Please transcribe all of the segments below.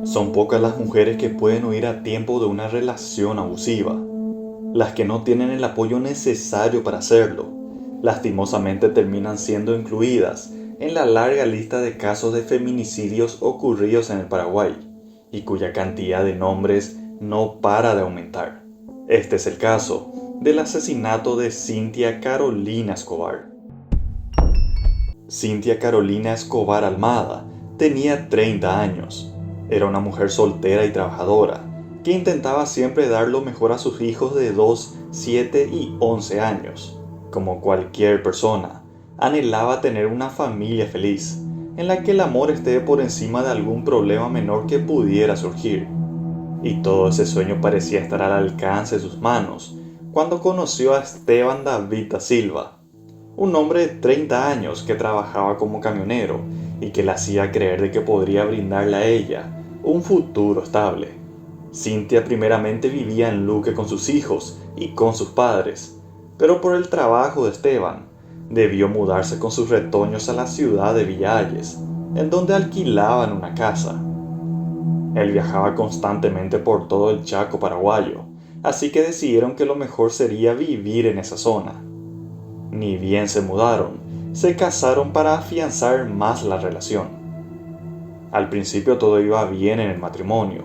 Son pocas las mujeres que pueden huir a tiempo de una relación abusiva. Las que no tienen el apoyo necesario para hacerlo, lastimosamente terminan siendo incluidas en la larga lista de casos de feminicidios ocurridos en el Paraguay, y cuya cantidad de nombres no para de aumentar. Este es el caso del asesinato de Cintia Carolina Escobar. Cintia Carolina Escobar Almada tenía 30 años. Era una mujer soltera y trabajadora, que intentaba siempre dar lo mejor a sus hijos de 2, 7 y 11 años. Como cualquier persona, anhelaba tener una familia feliz, en la que el amor esté por encima de algún problema menor que pudiera surgir. Y todo ese sueño parecía estar al alcance de sus manos, cuando conoció a Esteban David da Silva, un hombre de 30 años que trabajaba como camionero y que le hacía creer de que podría brindarle a ella un futuro estable. Cintia primeramente vivía en Luque con sus hijos y con sus padres, pero por el trabajo de Esteban, debió mudarse con sus retoños a la ciudad de Villa Hayes, en donde alquilaban una casa. Él viajaba constantemente por todo el Chaco paraguayo, así que decidieron que lo mejor sería vivir en esa zona. Ni bien se mudaron, se casaron para afianzar más la relación. Al principio todo iba bien en el matrimonio.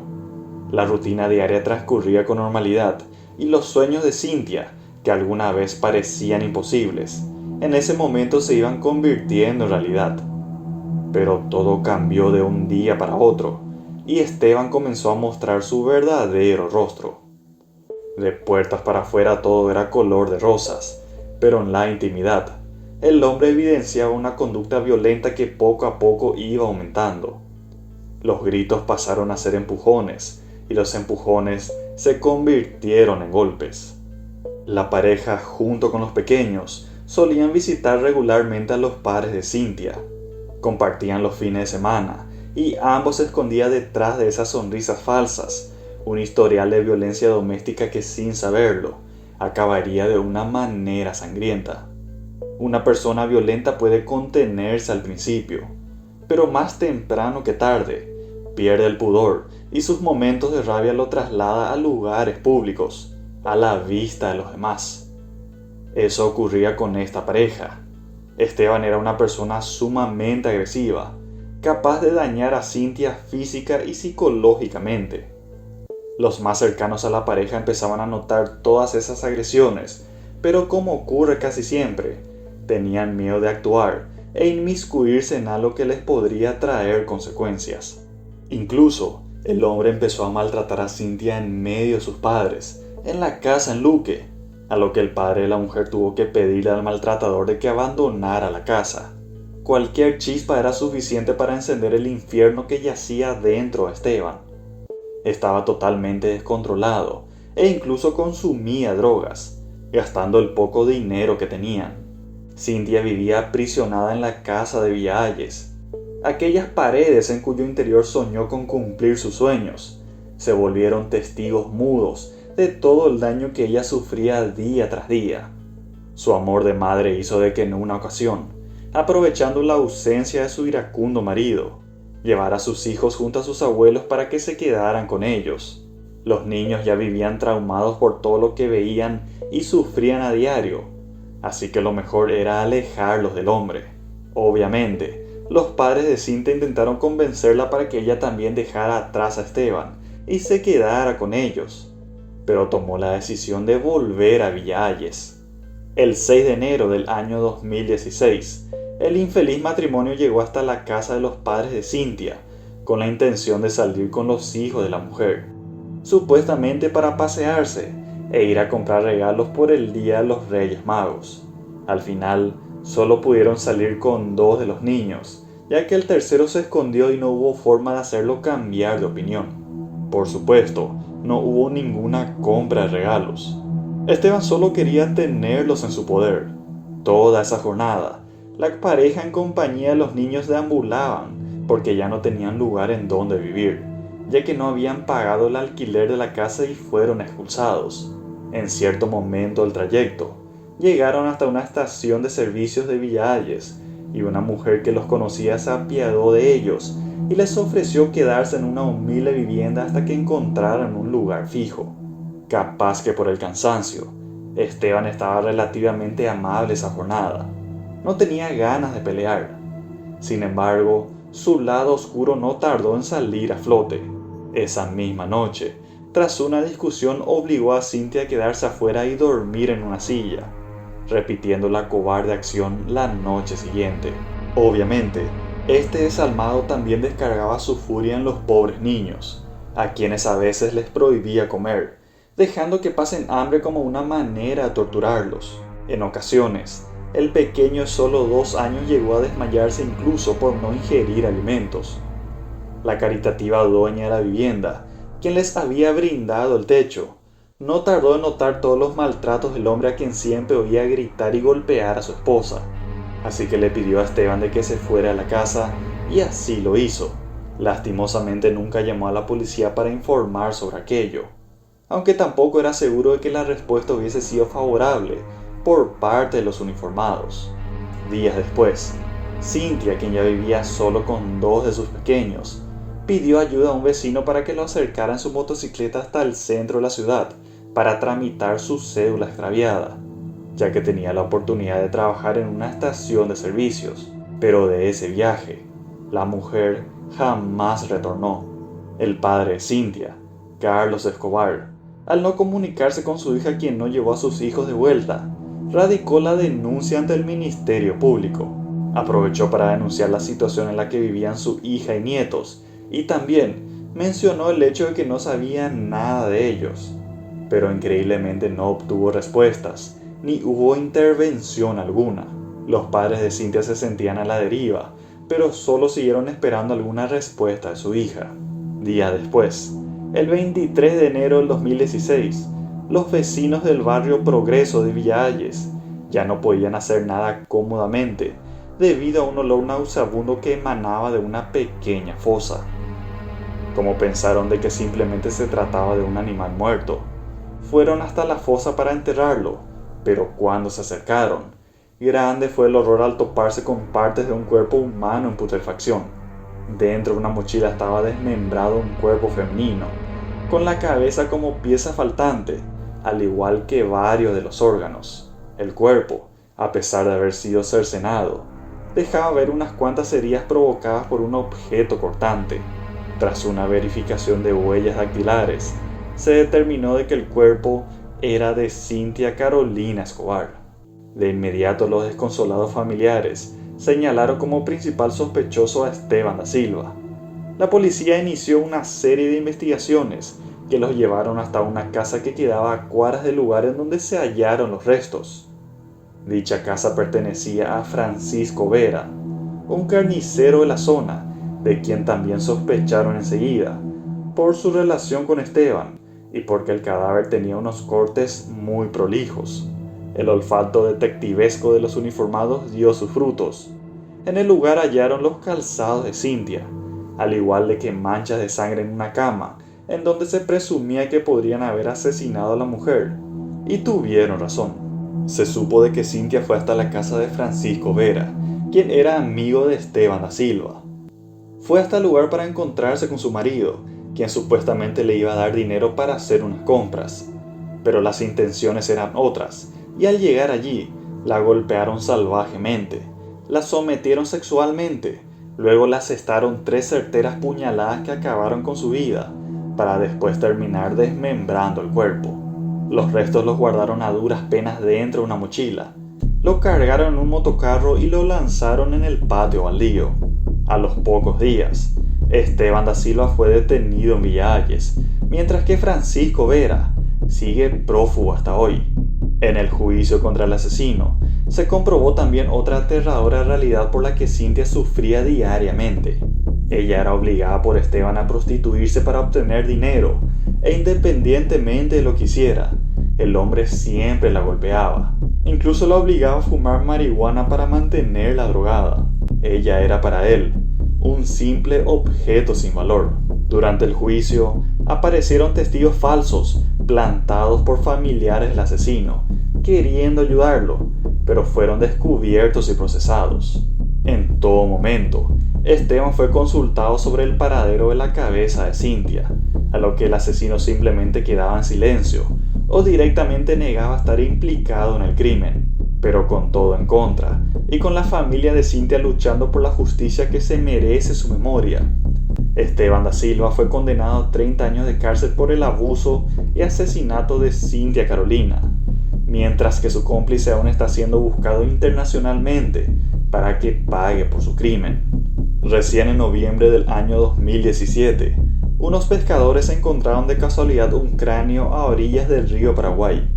La rutina diaria transcurría con normalidad y los sueños de Cintia, que alguna vez parecían imposibles, en ese momento se iban convirtiendo en realidad. Pero todo cambió de un día para otro y Esteban comenzó a mostrar su verdadero rostro. De puertas para afuera todo era color de rosas, pero en la intimidad, el hombre evidenciaba una conducta violenta que poco a poco iba aumentando. Los gritos pasaron a ser empujones, y los empujones se convirtieron en golpes. La pareja, junto con los pequeños, solían visitar regularmente a los padres de Cintia. Compartían los fines de semana, y ambos se escondían detrás de esas sonrisas falsas, un historial de violencia doméstica que, sin saberlo, acabaría de una manera sangrienta. Una persona violenta puede contenerse al principio, pero más temprano que tarde, pierde el pudor y sus momentos de rabia lo traslada a lugares públicos, a la vista de los demás. Eso ocurría con esta pareja. Esteban era una persona sumamente agresiva, capaz de dañar a Cintia física y psicológicamente. Los más cercanos a la pareja empezaban a notar todas esas agresiones, pero como ocurre casi siempre, tenían miedo de actuar e inmiscuirse en algo que les podría traer consecuencias. Incluso, el hombre empezó a maltratar a Cintia en medio de sus padres, en la casa en Luque, a lo que el padre de la mujer tuvo que pedirle al maltratador de que abandonara la casa. Cualquier chispa era suficiente para encender el infierno que yacía dentro de Esteban. Estaba totalmente descontrolado e incluso consumía drogas, gastando el poco dinero que tenían. Cintia vivía aprisionada en la casa de Villa Hayes. Aquellas paredes en cuyo interior soñó con cumplir sus sueños se volvieron testigos mudos de todo el daño que ella sufría día tras día. Su amor de madre hizo de que en una ocasión, aprovechando la ausencia de su iracundo marido, llevara a sus hijos junto a sus abuelos para que se quedaran con ellos. Los niños ya vivían traumados por todo lo que veían y sufrían a diario, así que lo mejor era alejarlos del hombre. Obviamente, los padres de Cintia intentaron convencerla para que ella también dejara atrás a Esteban y se quedara con ellos, pero tomó la decisión de volver a Villa Hayes. El 6 de enero del año 2016, el infeliz matrimonio llegó hasta la casa de los padres de Cintia, con la intención de salir con los hijos de la mujer, supuestamente para pasearse e ir a comprar regalos por el Día de los Reyes Magos. Al final, solo pudieron salir con 2 de los niños, ya que el tercero se escondió y no hubo forma de hacerlo cambiar de opinión. Por supuesto, no hubo ninguna compra de regalos. Esteban solo quería tenerlos en su poder. Toda esa jornada, la pareja en compañía de los niños deambulaban, porque ya no tenían lugar en donde vivir, ya que no habían pagado el alquiler de la casa y fueron expulsados. En cierto momento del trayecto, llegaron hasta una estación de servicios de Villa Hayes, y una mujer que los conocía se apiadó de ellos y les ofreció quedarse en una humilde vivienda hasta que encontraran un lugar fijo. Capaz que por el cansancio, Esteban estaba relativamente amable esa jornada. No tenía ganas de pelear. Sin embargo, su lado oscuro no tardó en salir a flote. Esa misma noche, tras una discusión, obligó a Cynthia a quedarse afuera y dormir en una silla, repitiendo la cobarde acción la noche siguiente. Obviamente, este desalmado también descargaba su furia en los pobres niños, a quienes a veces les prohibía comer, dejando que pasen hambre como una manera de torturarlos. En ocasiones, el pequeño de solo 2 años llegó a desmayarse incluso por no ingerir alimentos. La caritativa dueña de la vivienda, quien les había brindado el techo, no tardó en notar todos los maltratos del hombre a quien siempre oía gritar y golpear a su esposa. Así que le pidió a Esteban de que se fuera a la casa, y así lo hizo. Lastimosamente nunca llamó a la policía para informar sobre aquello, aunque tampoco era seguro de que la respuesta hubiese sido favorable por parte de los uniformados. Días después, Cynthia, quien ya vivía solo con 2 de sus pequeños, pidió ayuda a un vecino para que lo acercara en su motocicleta hasta el centro de la ciudad para tramitar su cédula extraviada, ya que tenía la oportunidad de trabajar en una estación de servicios. Pero de ese viaje, la mujer jamás retornó. El padre de Cynthia, Carlos Escobar, al no comunicarse con su hija, quien no llevó a sus hijos de vuelta, radicó la denuncia ante el Ministerio Público. Aprovechó para denunciar la situación en la que vivían su hija y nietos, y también mencionó el hecho de que no sabía nada de ellos. Pero increíblemente no obtuvo respuestas, ni hubo intervención alguna. Los padres de Cynthia se sentían a la deriva, pero solo siguieron esperando alguna respuesta de su hija. Días después, el 23 de enero del 2016, los vecinos del barrio Progreso de Villa Hayes ya no podían hacer nada cómodamente debido a un olor nauseabundo que emanaba de una pequeña fosa. Como pensaron de que simplemente se trataba de un animal muerto, fueron hasta la fosa para enterrarlo, pero cuando se acercaron, grande fue el horror al toparse con partes de un cuerpo humano en putrefacción. Dentro de una mochila estaba desmembrado un cuerpo femenino, con la cabeza como pieza faltante, al igual que varios de los órganos. El cuerpo, a pesar de haber sido cercenado, dejaba ver unas cuantas heridas provocadas por un objeto cortante. Tras una verificación de huellas dactilares, se determinó de que el cuerpo era de Cynthia Carolina Escobar. De inmediato los desconsolados familiares señalaron como principal sospechoso a Esteban da Silva. La policía inició una serie de investigaciones que los llevaron hasta una casa que quedaba a cuadras del lugar en donde se hallaron los restos. Dicha casa pertenecía a Francisco Vera, un carnicero de la zona, de quien también sospecharon enseguida, por su relación con Esteban y porque el cadáver tenía unos cortes muy prolijos. El olfato detectivesco de los uniformados dio sus frutos. En el lugar hallaron los calzados de Cynthia, al igual de que manchas de sangre en una cama, en donde se presumía que podrían haber asesinado a la mujer. Y tuvieron razón. Se supo de que Cynthia fue hasta la casa de Francisco Vera, quien era amigo de Esteban da Silva. Fue hasta el lugar para encontrarse con su marido, quien supuestamente le iba a dar dinero para hacer unas compras. Pero las intenciones eran otras, y al llegar allí, la golpearon salvajemente, la sometieron sexualmente, luego la asestaron 3 certeras puñaladas que acabaron con su vida, para después terminar desmembrando el cuerpo. Los restos los guardaron a duras penas dentro de una mochila, lo cargaron en un motocarro y lo lanzaron en el patio baldío. A los pocos días, Esteban da Silva fue detenido en Villa Hayes, mientras que Francisco Vera sigue prófugo hasta hoy. En el juicio contra el asesino, se comprobó también otra aterradora realidad por la que Cynthia sufría diariamente. Ella era obligada por Esteban a prostituirse para obtener dinero, e independientemente de lo que hiciera, el hombre siempre la golpeaba. Incluso la obligaba a fumar marihuana para mantenerla drogada. Ella era para él un simple objeto sin valor. Durante el juicio, aparecieron testigos falsos, plantados por familiares del asesino, queriendo ayudarlo, pero fueron descubiertos y procesados. En todo momento, Esteban fue consultado sobre el paradero de la cabeza de Cynthia, a lo que el asesino simplemente quedaba en silencio o directamente negaba estar implicado en el crimen, pero con todo en contra, y con la familia de Cynthia luchando por la justicia que se merece su memoria. Esteban da Silva fue condenado a 30 años de cárcel por el abuso y asesinato de Cynthia Carolina, mientras que su cómplice aún está siendo buscado internacionalmente para que pague por su crimen. Recién en noviembre del año 2017, unos pescadores encontraron de casualidad un cráneo a orillas del río Paraguay,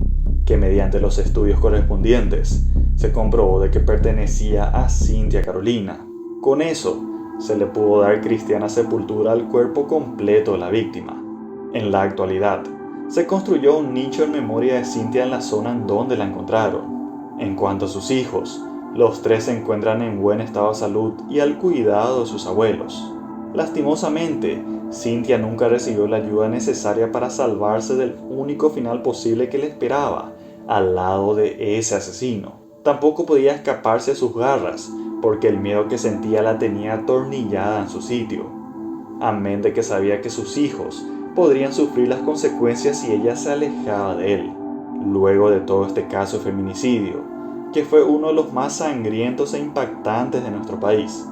que mediante los estudios correspondientes se comprobó de que pertenecía a Cynthia Carolina. Con eso, se le pudo dar cristiana sepultura al cuerpo completo de la víctima. En la actualidad, se construyó un nicho en memoria de Cynthia en la zona en donde la encontraron. En cuanto a sus hijos, los 3 se encuentran en buen estado de salud y al cuidado de sus abuelos. Lastimosamente, Cynthia nunca recibió la ayuda necesaria para salvarse del único final posible que le esperaba, al lado de ese asesino. Tampoco podía escaparse de sus garras, porque el miedo que sentía la tenía atornillada en su sitio. Amén de que sabía que sus hijos podrían sufrir las consecuencias si ella se alejaba de él. Luego de todo este caso de feminicidio, que fue uno de los más sangrientos e impactantes de nuestro país,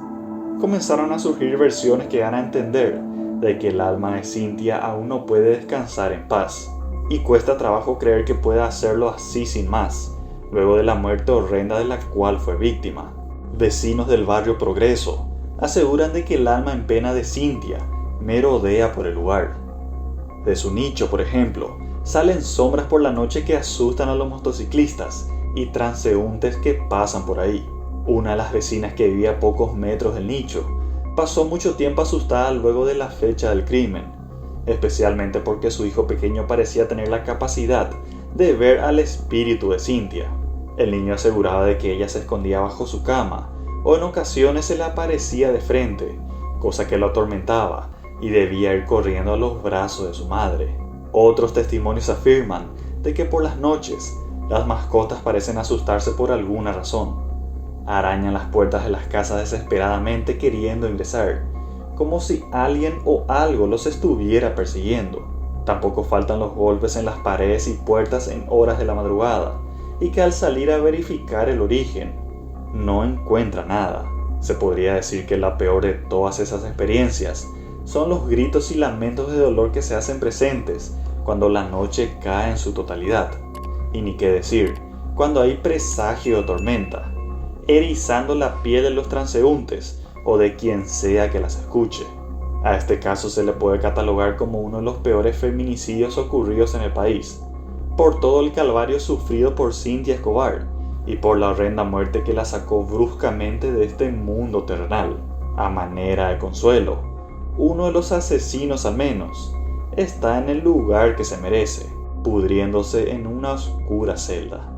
comenzaron a surgir versiones que dan a entender de que el alma de Cynthia aún no puede descansar en paz, y cuesta trabajo creer que pueda hacerlo así sin más, luego de la muerte horrenda de la cual fue víctima. Vecinos del barrio Progreso aseguran de que el alma en pena de Cynthia merodea por el lugar. De su nicho, por ejemplo, salen sombras por la noche que asustan a los motociclistas y transeúntes que pasan por ahí. Una de las vecinas que vivía a pocos metros del nicho pasó mucho tiempo asustada luego de la fecha del crimen, especialmente porque su hijo pequeño parecía tener la capacidad de ver al espíritu de Cynthia. El niño aseguraba de que ella se escondía bajo su cama o en ocasiones se le aparecía de frente, cosa que lo atormentaba y debía ir corriendo a los brazos de su madre. Otros testimonios afirman de que por las noches las mascotas parecen asustarse por alguna razón. Arañan las puertas de las casas desesperadamente queriendo ingresar, como si alguien o algo los estuviera persiguiendo. Tampoco faltan los golpes en las paredes y puertas en horas de la madrugada, y que al salir a verificar el origen, no encuentra nada. Se podría decir que la peor de todas esas experiencias son los gritos y lamentos de dolor que se hacen presentes cuando la noche cae en su totalidad. Y ni qué decir, cuando hay presagio de tormenta, erizando la piel de los transeúntes o de quien sea que las escuche. A este caso se le puede catalogar como uno de los peores feminicidios ocurridos en el país, por todo el calvario sufrido por Cynthia Escobar y por la horrenda muerte que la sacó bruscamente de este mundo terrenal. A manera de consuelo, uno de los asesinos al menos está en el lugar que se merece, pudriéndose en una oscura celda.